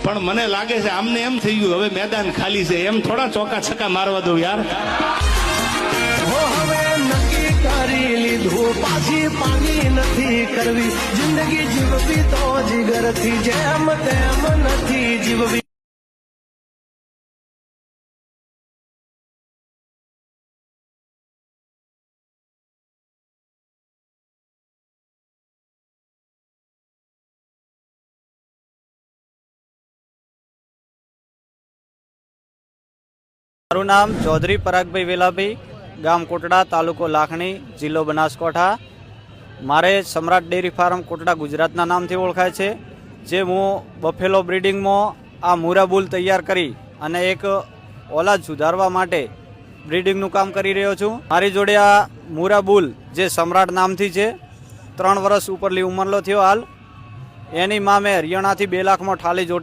પણ મને લાગે છે આમને એમ થઈ ગયું હવે મેદાન ખાલી છે, એમ થોડા ચોકા છક્કા મારવા દઉં યાર. હવે નક્કી કરી લીધું, પાછી પાણી નથી કરવી, જિંદગી જીવવી તો જીગરથી, જેમ તેમ નથી જીવવી. મારું નામ ચૌધરી પરાગભાઈ વેલાભાઈ, ગામ કોટડા, તાલુકો લાખણી, જિલ્લો બનાસકાંઠા. મારે સમ્રાટ ડેરી ફાર્મ કોટડા ગુજરાતના નામથી ઓળખાય છે, જે હું બફેલો બ્રીડિંગમાં આ મુરા બુલ તૈયાર કરી અને એક ઓલાદ સુધારવા માટે બ્રીડિંગનું કામ કરી રહ્યો છું. મારી જોડે આ મુરા બુલ જે સમ્રાટ નામથી છે, 3 વર્ષ ઉપરલી ઉંમરનો થયો હાલ. એની માં મેં હરિયાણાથી 2 લાખમાં ઠાલી જોડી